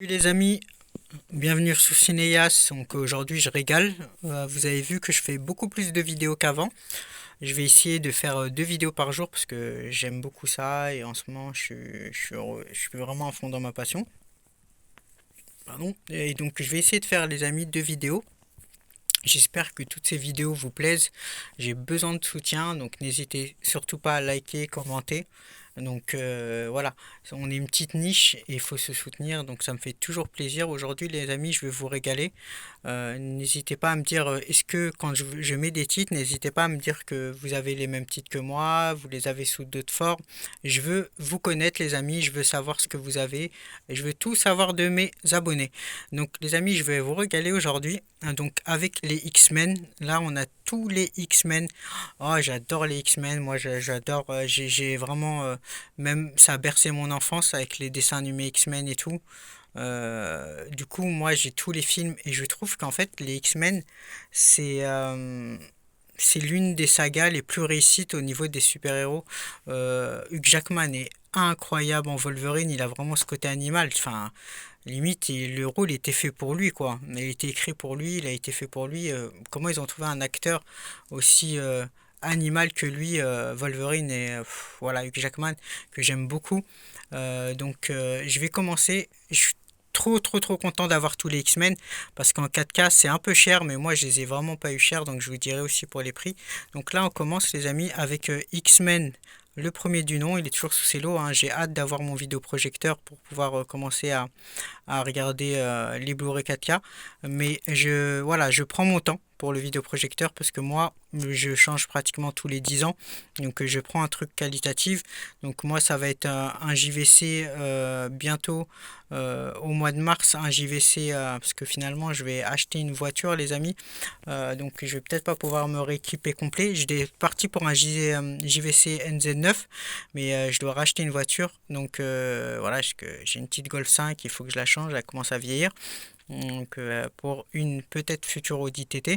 Salut les amis, bienvenue sur Cinéas. Donc aujourd'hui je régale. Vous avez vu que je fais beaucoup plus de vidéos qu'avant. Je vais essayer de faire 2 vidéos par jour parce que j'aime beaucoup ça et en ce moment je suis vraiment à fond dans ma passion. Pardon. Et donc je vais essayer de faire les amis 2 vidéos. J'espère que toutes ces vidéos vous plaisent. J'ai besoin de soutien, donc n'hésitez surtout pas à liker, commenter. Donc voilà, on est une petite niche et il faut se soutenir, donc ça me fait toujours plaisir. Aujourd'hui les amis, je vais vous régaler. N'hésitez pas à me dire, est-ce que quand je mets des titres, n'hésitez pas à me dire que vous avez les mêmes titres que moi, vous les avez sous d'autres formes. Je veux vous connaître les amis, je veux savoir ce que vous avez, et je veux tout savoir de mes abonnés. Donc les amis, je vais vous régaler aujourd'hui. Donc avec les X-Men, là on a tous les X-Men. Oh, j'adore les X-Men, moi j'adore, j'ai vraiment, même ça a bercé mon enfance avec les dessins animés X-Men et tout. Du coup, moi j'ai tous les films et je trouve qu'en fait les X-Men c'est c'est l'une des sagas les plus réussites au niveau des super-héros. Hugh Jackman est incroyable en Wolverine, il a vraiment ce côté animal. Enfin, limite, le rôle était fait pour lui, quoi. Il a été écrit pour lui, il a été fait pour lui. Comment ils ont trouvé un acteur aussi animal que lui, Wolverine et voilà, Hugh Jackman, que j'aime beaucoup. Je vais commencer. Je suis trop content d'avoir tous les X-Men parce qu'en 4K c'est un peu cher, mais moi je les ai vraiment pas eu cher, donc je vous dirai aussi pour les prix. Donc là on commence les amis avec X-Men, le premier du nom. Il est toujours sous ses lots, hein. J'ai hâte d'avoir mon vidéoprojecteur pour pouvoir commencer à regarder les Blu-ray 4K. Mais voilà, je prends mon temps pour le vidéoprojecteur parce que moi, je change pratiquement tous les 10 ans. Donc, je prends un truc qualitatif. Donc, moi, ça va être un JVC bientôt au mois de mars. Un JVC parce que finalement, je vais acheter une voiture, les amis. Donc, je vais peut-être pas pouvoir me rééquiper complet. J'étais parti pour un JVC NZ9, mais je dois racheter une voiture. Donc, voilà, j'ai une petite Golf 5, il faut que je la change, elle commence à vieillir. Donc, pour une peut-être future Audi TT.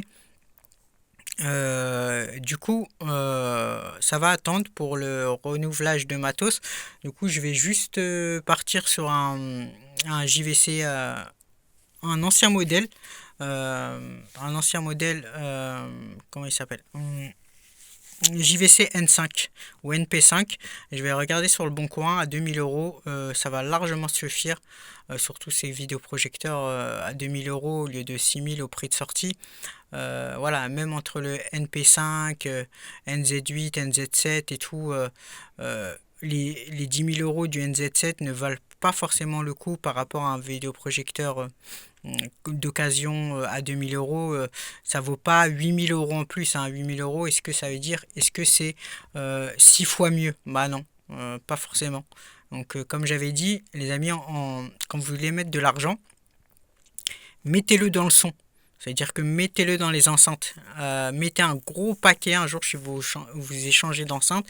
Du coup, ça va attendre pour le renouvelage de matos. Du coup, je vais juste partir sur un JVC, un ancien modèle. Comment il s'appelle? JVC N5 ou NP5. Je vais regarder sur le bon coin à 2000 euros. Ça va largement suffire. Surtout ces vidéoprojecteurs à 2000 euros au lieu de 6000 au prix de sortie. Voilà, même entre le NP5, NZ8, NZ7 et tout, les 10 000 euros du NZ7 ne valent pas forcément le coup par rapport à un vidéoprojecteur d'occasion à 2000 euros. Ça vaut pas 8000 euros en plus, hein. 8000 euros, est-ce que ça veut dire, est-ce que c'est 6 fois mieux? Bah non, pas forcément. Donc, comme j'avais dit, les amis, quand vous voulez mettre de l'argent, mettez-le dans le son. C'est-à-dire que mettez-le dans les enceintes. Mettez un gros paquet un jour si vous échangez d'enceintes.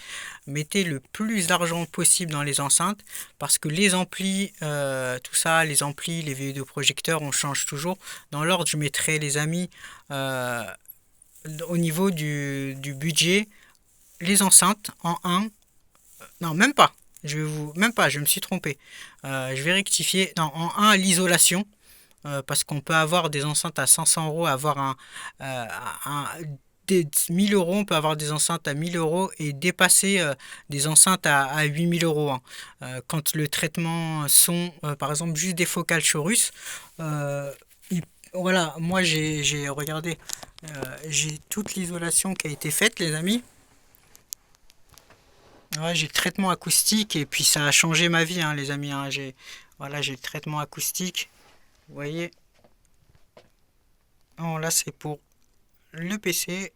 Mettez le plus d'argent possible dans les enceintes parce que les amplis, tout ça, les amplis, les vidéoprojecteurs, on change toujours. Dans l'ordre, je mettrai les amis au niveau du budget, les enceintes en un. Non, même pas. Même pas, je me suis trompé. Je vais rectifier. Non, en un l'isolation. Parce qu'on peut avoir des enceintes à 500 euros, avoir euh, un- des 1000 euros, on peut avoir des enceintes à 1000 euros et dépasser des enceintes à 8000 euros, hein. Quand le traitement son, par exemple, juste des focales Chorus, euh, voilà, moi j'ai regardé, j'ai toute l'isolation qui a été faite, les amis. Ouais, j'ai le traitement acoustique et puis ça a changé ma vie, hein, les amis, hein. Voilà, j'ai le traitement acoustique. Vous voyez, non, là c'est pour le PC.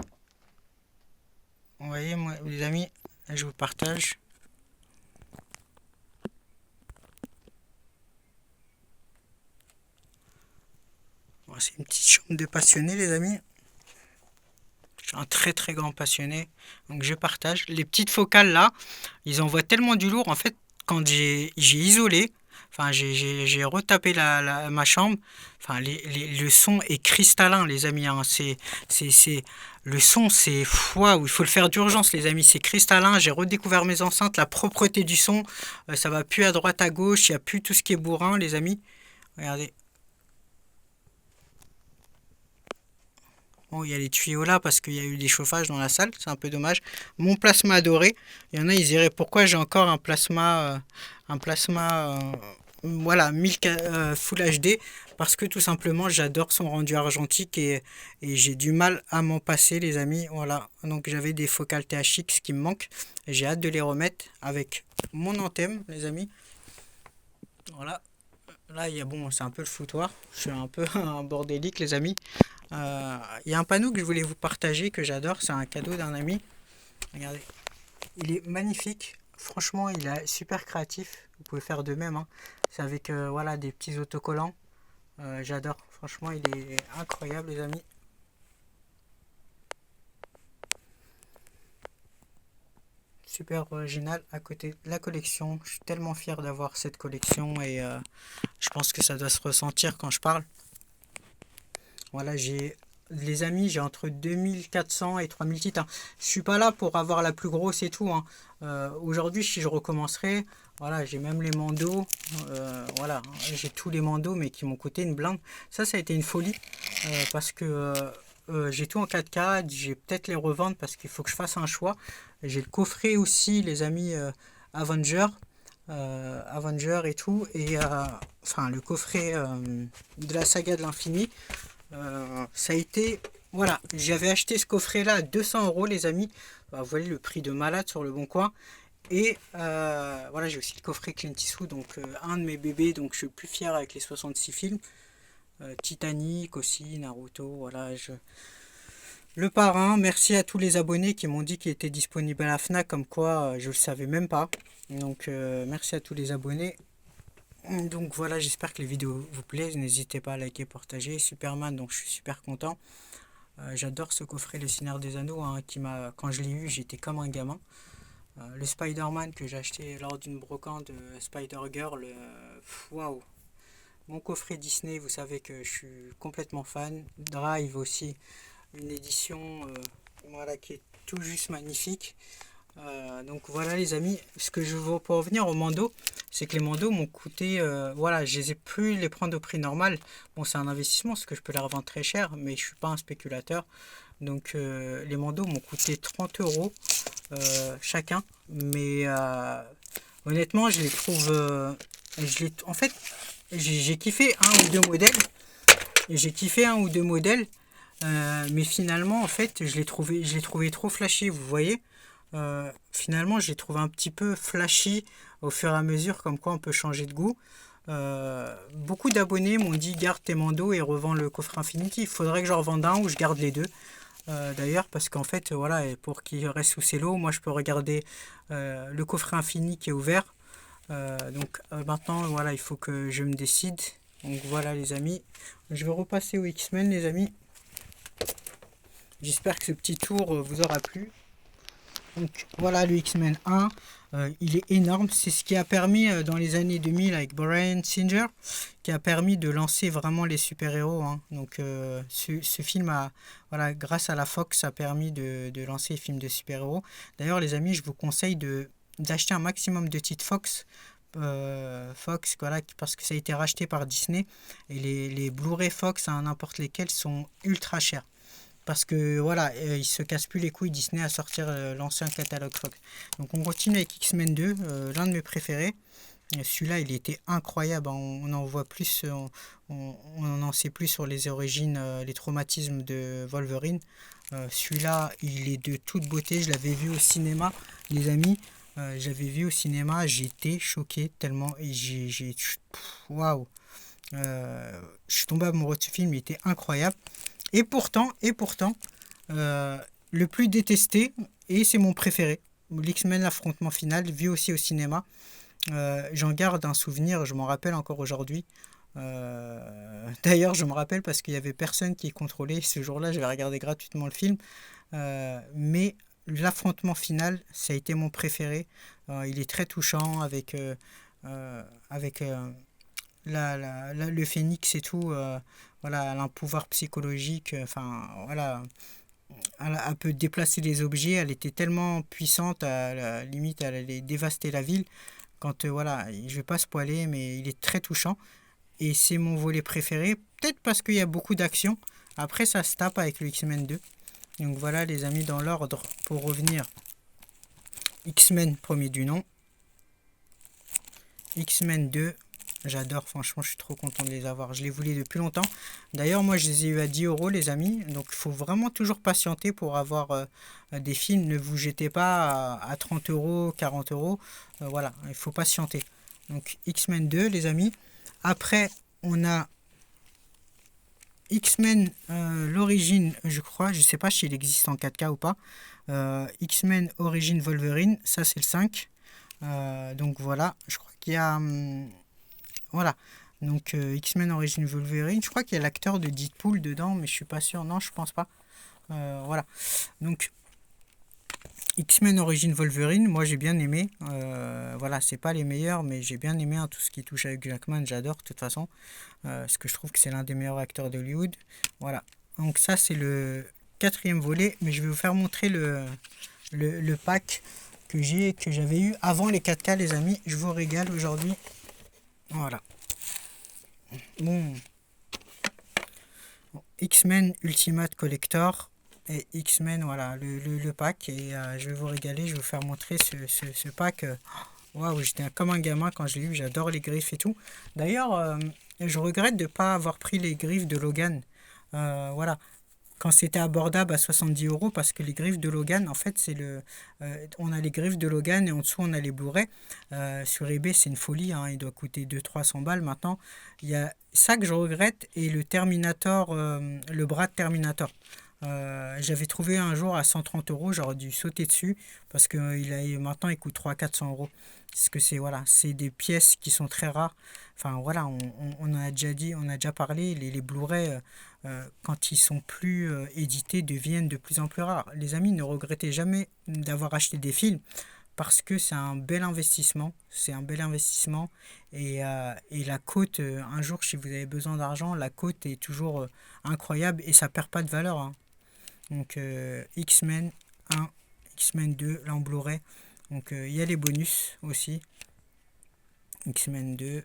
Vous voyez, moi, les amis, je vous partage. Bon, c'est une petite chambre de passionné, les amis. Je suis un très grand passionné. Donc je partage. Les petites focales là, ils envoient tellement du lourd. En fait, quand j'ai isolé, enfin j'ai retapé ma chambre, enfin le son est cristallin, les amis, hein. Le son, c'est waouh, il faut le faire d'urgence, les amis. C'est cristallin. J'ai redécouvert mes enceintes, la propreté du son. Ça va plus à droite à gauche. Il n'y a plus tout ce qui est bourrin, les amis. Regardez. Bon, il y a les tuyaux là parce qu'il y a eu des chauffages dans la salle, c'est un peu dommage. Mon plasma adoré, il y en a, ils diraient pourquoi j'ai encore un plasma, voilà, 1000 Full HD, parce que tout simplement j'adore son rendu argentique et j'ai du mal à m'en passer, les amis. Voilà, donc j'avais des focales THX qui me manquent, et j'ai hâte de les remettre avec mon Anthem, les amis. Voilà, là il y a bon, c'est un peu le foutoir, je suis un peu un bordélique, les amis. Il y a un panneau que je voulais vous partager que j'adore, c'est un cadeau d'un ami. Regardez, il est magnifique. Franchement, il est super créatif. Vous pouvez faire de même, hein. C'est avec voilà, des petits autocollants. J'adore. Franchement, il est incroyable, les amis. Super original à côté de la collection. Je suis tellement fier d'avoir cette collection et je pense que ça doit se ressentir quand je parle. Voilà, j'ai les amis, j'ai entre 2400 et 3000 titres, hein. Je suis pas là pour avoir la plus grosse et tout, hein. Aujourd'hui, si je recommencerai, voilà, j'ai même les mandos. Voilà, j'ai tous les mandos, mais qui m'ont coûté une blinde. Ça a été une folie parce que j'ai tout en 4K. J'ai peut-être les revendre parce qu'il faut que je fasse un choix. J'ai le coffret aussi, les amis, Avenger. Avenger et tout. Et enfin, le coffret de la saga de l'infini. Ça a été. Voilà, j'avais acheté ce coffret-là à 200 € les amis. Bah, vous voyez le prix de malade sur le bon coin. Et voilà, j'ai aussi le coffret Clint Eastwood, donc un de mes bébés, donc je suis plus fier avec les 66 films. Titanic aussi, Naruto, voilà. Le parrain, merci à tous les abonnés qui m'ont dit qu'il était disponible à la FNAC, comme quoi je le savais même pas. Donc merci à tous les abonnés. Donc voilà, j'espère que les vidéos vous plaisent. N'hésitez pas à liker, partager. Superman, donc je suis super content. J'adore ce coffret Le Seigneur des Anneaux, hein, quand je l'ai eu, j'étais comme un gamin. Le Spider-Man que j'ai acheté lors d'une brocante de Spider-Girl, waouh! Mon coffret Disney, vous savez que je suis complètement fan. Drive aussi, une édition voilà, qui est tout juste magnifique. Donc voilà les amis, ce que je veux pour revenir aux mandos, c'est que les mandos m'ont coûté, voilà, je les ai plus les prendre au prix normal. Bon, c'est un investissement, parce que je peux les revendre très cher, mais je suis pas un spéculateur. Donc les mandos m'ont coûté 30 € chacun, mais honnêtement, je les trouve, en fait, j'ai kiffé un ou deux modèles, mais finalement, en fait, je les trouvais trop flashy, vous voyez. Finalement, j'ai trouvé un petit peu flashy au fur et à mesure, comme quoi on peut changer de goût. Beaucoup d'abonnés m'ont dit garde tes mandos et revends le coffret Infinity. Il faudrait que je revende un ou je garde les deux. D'ailleurs, parce qu'en fait, voilà, et pour qu'il reste sous ses lots, moi je peux regarder le coffret Infini qui est ouvert. Donc maintenant, voilà, il faut que je me décide. Donc voilà, les amis, je vais repasser au X-Men, les amis. J'espère que ce petit tour vous aura plu. Donc voilà le X-Men 1, il est énorme, c'est ce qui a permis dans les années 2000 avec Bryan Singer, qui a permis de lancer vraiment les super-héros, hein. Donc ce film a, voilà, grâce à la Fox, a permis de lancer les films de super-héros. D'ailleurs les amis, je vous conseille d'acheter un maximum de titres Fox. Fox, voilà, parce que ça a été racheté par Disney, et les Blu-ray Fox, hein, n'importe lesquels, sont ultra chers. Parce que voilà, ils se cassent plus les couilles Disney à sortir l'ancien catalogue Fox. Donc on continue avec X-Men 2, l'un de mes préférés. Celui-là, il était incroyable, hein. On en voit plus, on en sait plus sur les origines, les traumatismes de Wolverine. Celui-là, il est de toute beauté. Je l'avais vu au cinéma, les amis. J'avais vu au cinéma, j'étais choqué tellement. Waouh! Je suis tombé amoureux de ce film, il était incroyable. Et pourtant, le plus détesté, et c'est mon préféré, l'X-Men l'affrontement final, vu aussi au cinéma. J'en garde un souvenir, je m'en rappelle encore aujourd'hui. D'ailleurs, je me rappelle parce qu'il y avait personne qui contrôlait. Ce jour-là, j'avais regardé gratuitement le film. Mais l'affrontement final, ça a été mon préféré. Il est très touchant avec le phénix et tout. Voilà, elle a un pouvoir psychologique. Enfin, voilà, elle peut déplacer les objets. Elle était tellement puissante, à la limite, elle allait dévaster la ville. Quand voilà, je vais pas spoiler, mais il est très touchant. et c'est mon volet préféré, peut-être parce qu'il y a beaucoup d'action. Après, ça se tape avec le X-Men 2. Donc voilà les amis, dans l'ordre, pour revenir. X-Men premier du nom. X-Men 2, j'adore, franchement, je suis trop content de les avoir. Je les voulais depuis longtemps. D'ailleurs, moi, je les ai eu à 10 euros, les amis. Donc, il faut vraiment toujours patienter pour avoir des films. Ne vous jetez pas à 30 euros, 40 euros. Voilà, il faut patienter. Donc, X-Men 2, les amis. Après, on a X-Men, l'origine, je crois. Je sais pas s'il existe en 4K ou pas. X-Men Origin Wolverine, ça, c'est le 5. Donc, voilà, je crois qu'il y a... voilà. Donc X-Men Origin Wolverine, je crois qu'il y a l'acteur de Deadpool dedans, mais je suis pas sûr. Non, je pense pas. Voilà. Donc X-Men Origin Wolverine, moi j'ai bien aimé. Voilà, c'est pas les meilleurs, mais j'ai bien aimé tout ce qui touche à Hugh Jackman, j'adore de toute façon. Parce que je trouve que c'est l'un des meilleurs acteurs d'Hollywood. Voilà. Donc ça c'est le quatrième volet, mais je vais vous faire montrer le pack que j'avais eu avant les 4K, les amis. Je vous régale aujourd'hui. Voilà. Bon, X-Men Ultimate Collector et X-Men, voilà, le pack. Et je vais vous régaler, je vais vous faire montrer ce pack. Waouh, j'étais comme un gamin quand je l'ai eu, j'adore les griffes et tout. D'ailleurs, je regrette de ne pas avoir pris les griffes de Logan. Voilà, quand c'était abordable à 70 euros, parce que les griffes de Logan, en fait, on a les griffes de Logan et en dessous, on a les Blu-ray. Sur eBay, c'est une folie, hein, il doit coûter 200-300 balles maintenant. Il y a ça que je regrette et le Terminator, le bras de Terminator. J'avais trouvé un jour à 130 euros, j'aurais dû sauter dessus parce que maintenant il coûte 300-400 euros. Parce que voilà, c'est des pièces qui sont très rares. Enfin voilà, on en a déjà dit, on a déjà parlé, les Blu-ray, quand ils sont plus édités, deviennent de plus en plus rares. Les amis, ne regrettez jamais d'avoir acheté des films parce que c'est un bel investissement. C'est un bel investissement. Et la cote, un jour, si vous avez besoin d'argent, la cote est toujours incroyable et ça perd pas de valeur, hein. Donc X-Men 1, X-Men 2, là en Blu-ray. Donc il y a les bonus aussi. X-Men 2.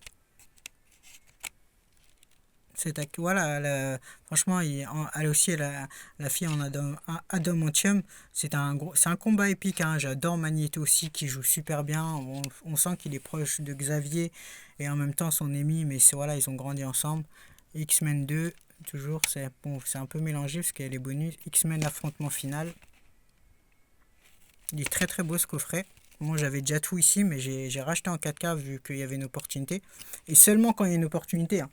Voilà, franchement, elle aussi, la fille en adamantium, c'est un combat épique, hein. J'adore Magneto aussi, qui joue super bien. On sent qu'il est proche de Xavier et en même temps son ennemi, mais voilà, ils ont grandi ensemble. X-Men 2, toujours, c'est un peu mélangé parce qu'il y a les bonus. X-Men affrontement final. Il est très très beau ce coffret. Moi j'avais déjà tout ici, mais j'ai racheté en 4K vu qu'il y avait une opportunité. Et seulement quand il y a une opportunité, hein.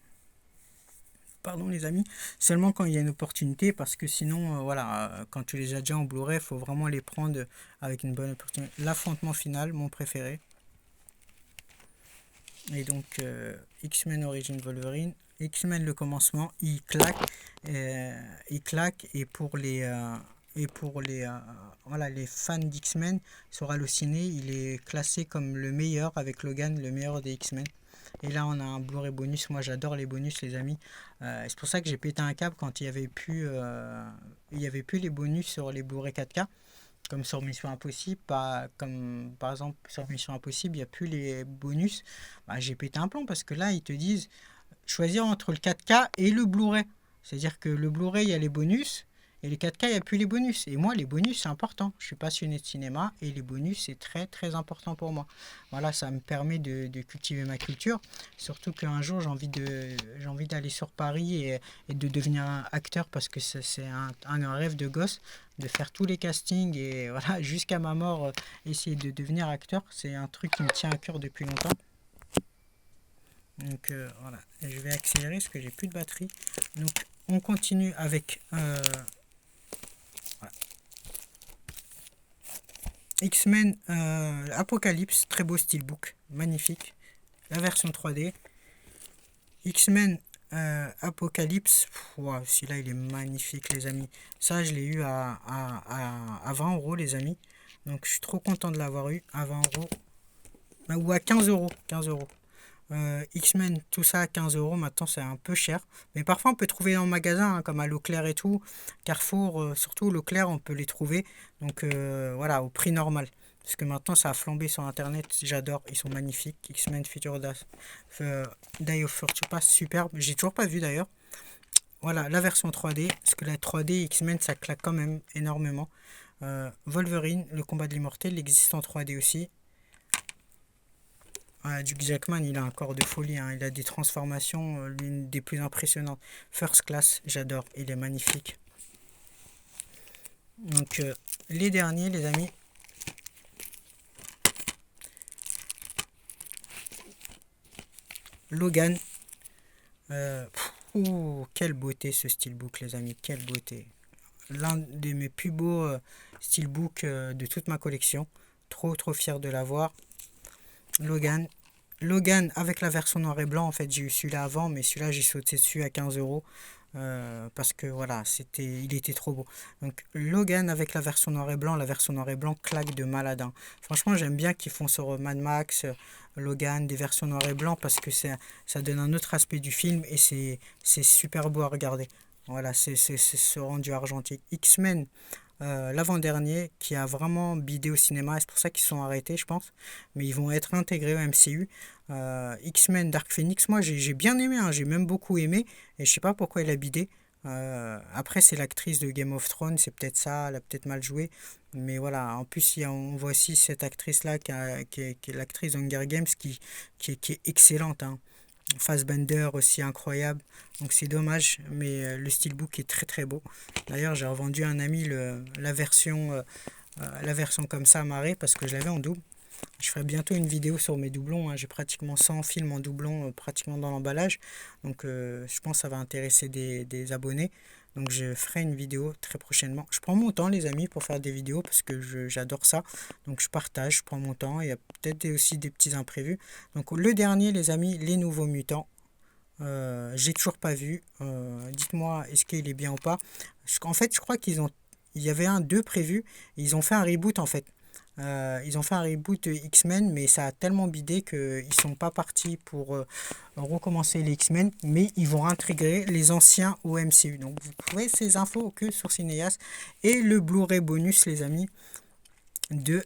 Pardon les amis, seulement quand il y a une opportunité, parce que sinon, voilà, quand tu les as déjà en Blu-ray, il faut vraiment les prendre avec une bonne opportunité. L'affrontement final, mon préféré. Et donc, X-Men Origin Wolverine, X-Men le commencement, il claque, et pour les voilà, les fans d'X-Men, sur Allociné, il est classé comme le meilleur avec Logan, le meilleur des X-Men. Et là, on a un Blu-ray bonus. Moi, j'adore les bonus, les amis. C'est pour ça que j'ai pété un câble quand il y avait plus les bonus sur les Blu-ray 4K, comme sur Mission Impossible. Pas comme par exemple sur Mission Impossible, il n'y a plus les bonus. Bah, j'ai pété un plomb parce que là, ils te disent choisir entre le 4K et le Blu-ray. C'est-à-dire que le Blu-ray, il y a les bonus. Et les 4K, il n'y a plus les bonus. Et moi, les bonus, c'est important. Je suis passionné de cinéma et les bonus, c'est très, très important pour moi. Voilà, ça me permet de cultiver ma culture. Surtout qu'un jour, j'ai envie d'aller sur Paris et de devenir un acteur parce que c'est un rêve de gosse de faire tous les castings et voilà, jusqu'à ma mort, essayer de devenir acteur. C'est un truc qui me tient à cœur depuis longtemps. Donc voilà, et je vais accélérer parce que j'ai plus de batterie. Donc on continue avec voilà. X-Men Apocalypse, très beau steelbook, magnifique. La version 3D. X-Men Apocalypse, wow, celui-là il est magnifique les amis. Ça je l'ai eu à 20 euros les amis. Donc je suis trop content de l'avoir eu à 20 euros. Ou à 15 euros. 15 euros. X-Men, tout ça à 15 euros, maintenant c'est un peu cher. Mais parfois on peut trouver en magasin, hein, comme à Leclerc et tout. Carrefour, surtout Leclerc, on peut les trouver. Donc voilà, au prix normal. parce que maintenant ça a flambé sur internet, j'adore, ils sont magnifiques. X-Men Future Die of Future Past, superbe, j'ai toujours pas vu d'ailleurs. Voilà, la version 3D, parce que la 3D X-Men ça claque quand même énormément. Wolverine, le combat de l'immortel, il existe en 3D aussi. Hugh Jackman, il a un corps de folie, hein. Il a des transformations, l'une des plus impressionnantes. First Class, j'adore, il est magnifique. Donc, les derniers, les amis. Logan. Quelle beauté ce steelbook, les amis, quelle beauté. L'un de mes plus beaux steelbooks de toute ma collection. Trop, trop fier de l'avoir. Logan avec la version noir et blanc, en fait j'ai eu celui-là avant, mais celui-là j'ai sauté dessus à 15 € parce que voilà, il était trop beau. Donc Logan avec la version noir et blanc claque de malade, hein. Franchement j'aime bien qu'ils font sur Mad Max, Logan, des versions noir et blanc parce que ça donne un autre aspect du film et c'est super beau à regarder. Voilà, c'est ce rendu argentique. X-Men, l'avant-dernier qui a vraiment bidé au cinéma, c'est pour ça qu'ils sont arrêtés je pense, mais ils vont être intégrés au MCU. X-Men Dark Phoenix, moi j'ai bien aimé, hein, j'ai même beaucoup aimé et je sais pas pourquoi il a bidé. Après c'est l'actrice de Game of Thrones, c'est peut-être ça, elle a peut-être mal joué, mais voilà, en plus on voit aussi cette actrice là qui est l'actrice d'Hunger Games qui est excellente, hein. Fassbender aussi incroyable. Donc c'est dommage, mais le steelbook est très très beau. D'ailleurs, j'ai revendu à un ami la version comme ça amarrée parce que je l'avais en double. Je ferai bientôt une vidéo sur mes doublons, hein. J'ai pratiquement 100 films en doublon, pratiquement dans l'emballage. Donc je pense que ça va intéresser des abonnés. Donc je ferai une vidéo très prochainement. Je prends mon temps les amis pour faire des vidéos parce que j'adore ça. Donc je partage, je prends mon temps. Il y a peut-être aussi des petits imprévus. Donc le dernier les amis, les nouveaux mutants. J'ai toujours pas vu. Dites-moi est-ce qu'il est bien ou pas. En fait je crois il y avait un 2 prévu. Ils ont fait un reboot en fait. Ils ont fait un reboot X-Men, mais ça a tellement bidé qu'ils sont pas partis pour recommencer les X-Men, mais ils vont réintégrer les anciens au MCU. Donc vous trouvez ces infos que sur Cineas. Et le Blu-ray bonus, les amis, de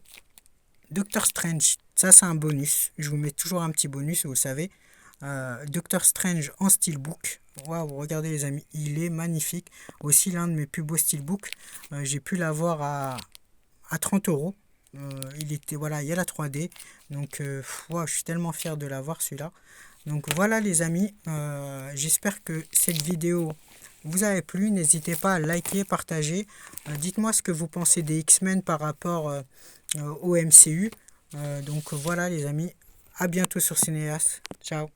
Doctor Strange. Ça, c'est un bonus. Je vous mets toujours un petit bonus, vous le savez. Doctor Strange en steelbook. Waouh, regardez les amis, il est magnifique. Aussi l'un de mes plus beaux steelbooks. J'ai pu l'avoir à 30 €. Voilà, il y a la 3D. Donc, wow, je suis tellement fier de l'avoir celui-là. Donc voilà les amis, j'espère que cette vidéo vous a plu. N'hésitez pas à liker, partager. Dites-moi ce que vous pensez des X-Men par rapport au MCU. Donc voilà les amis, à bientôt sur Cinéas. Ciao.